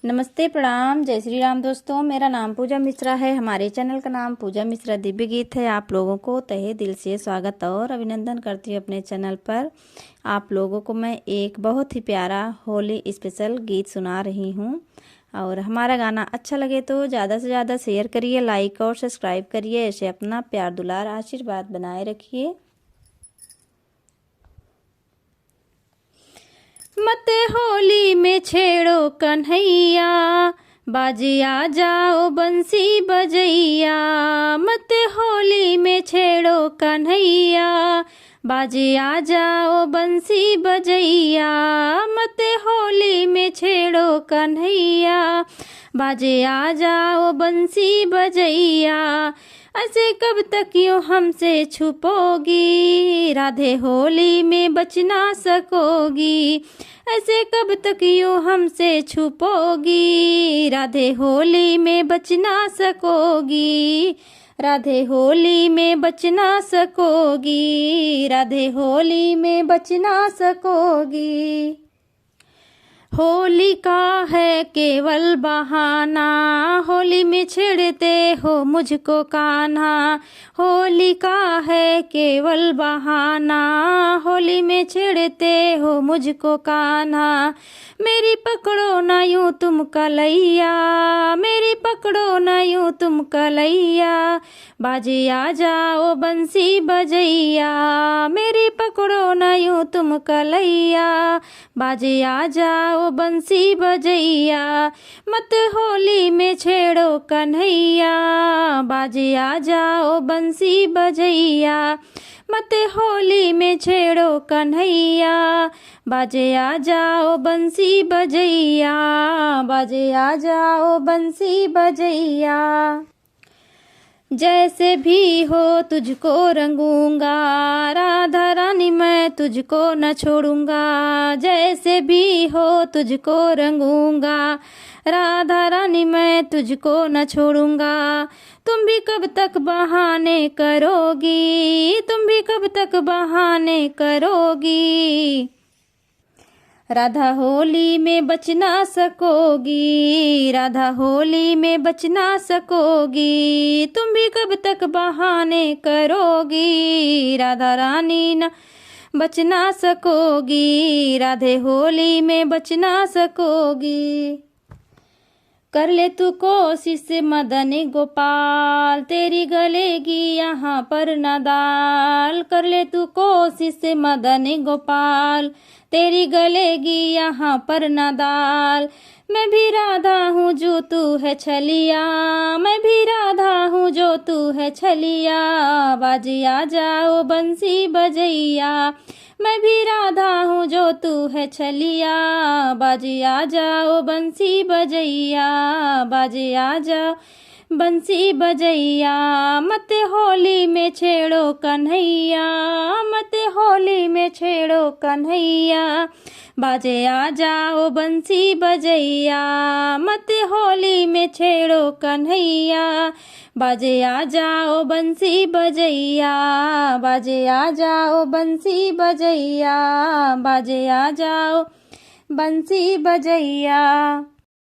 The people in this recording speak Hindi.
नमस्ते, प्रणाम, जय श्री राम दोस्तों। मेरा नाम पूजा मिश्रा है। हमारे चैनल का नाम पूजा मिश्रा दिव्य गीत है। आप लोगों को तहे दिल से स्वागत और अभिनंदन करती हूँ अपने चैनल पर। आप लोगों को मैं एक बहुत ही प्यारा होली स्पेशल गीत सुना रही हूँ। और हमारा गाना अच्छा लगे तो ज़्यादा से ज़्यादा शेयर करिए, लाइक और सब्सक्राइब करिए। ऐसे अपना प्यार दुलार आशीर्वाद बनाए रखिए। मत होली में छेड़ो कन्हैया, बाजिया जाओ बंसी बजैया। मत होली में छेड़ो कन्हैया, बाजिया जाओ बंसी बजैया। मत होली में छेड़ो कन्हैया, बाजिया जाओ बंसी बजैया। ऐसे कब तक यूँ हमसे छुपोगी, राधे होली में बच ना सकोगी। ऐसे कब तक यूँ हमसे छुपोगी, राधे होली में बच ना सकोगी। राधे होली में बच ना सकोगी, राधे होली में बच ना सकोगी। होली का है केवल बहाना, होली में छेड़ते हो मुझको कान्हा। होली का है केवल बहाना, होली में छेड़ते हो मुझको कान्हा। मेरी पकड़ो ना यूँ तुम कलैया, मेरी पकड़ो ना यूँ तुम कलैया। बाजिया जाओ बंसी बजैया, मेरी पकड़ो ना यूँ तुम कलैया। बाजिया जाओ बंसी बजैया। मत होली में छेड़ो कन्हैया, बाजिया जाओ बंसी बजैया। मत होली में छेड़ो कन्हैया, बाजिया जाओ बंसी बजैया। बाजिया जाओ बंसी बजैया। जैसे भी हो तुझको रंगूंगा, राधा रानी मैं तुझको न छोड़ूंगा। जैसे भी हो तुझको रंगूंगा, राधा रानी मैं तुझको न छोड़ूंगा। तुम भी कब तक बहाने करोगी, तुम भी कब तक बहाने करोगी। राधा होली में बच ना सकोगी, राधा होली में बच ना सकोगी। तुम भी कब तक बहाने करोगी, राधा रानी न बच ना सकोगी। राधे होली में बच ना सकोगी। कर ले तू कोशिश मदन गोपाल, तेरी गलेगी यहाँ पर न दाल। कर ले तू कोशिश मदन गोपाल, तेरी गलेगी यहाँ पर न दाल। मैं भी राधा हूँ जो तू है छलिया, मैं भी राधा हूँ जो तू है छलिया। बाजिया जाओ बंसी बजैया, मैं भी राधा हूँ जो तू है छलिया। बाजिया जाओ बंसी बजैया, बाजिया जाओ बंसी बजैया। मत होली में छेड़ो कन्हैया, मत होली में छेड़ो कन्हैया। बाजिया जाओ बंसी बजैया। मत होली में छेड़ो कन्हैया, बाजिया जाओ बंसी बजैया। बाजिया जाओ बंसी बजैया, बाजिया जाओ बंसी बजैया।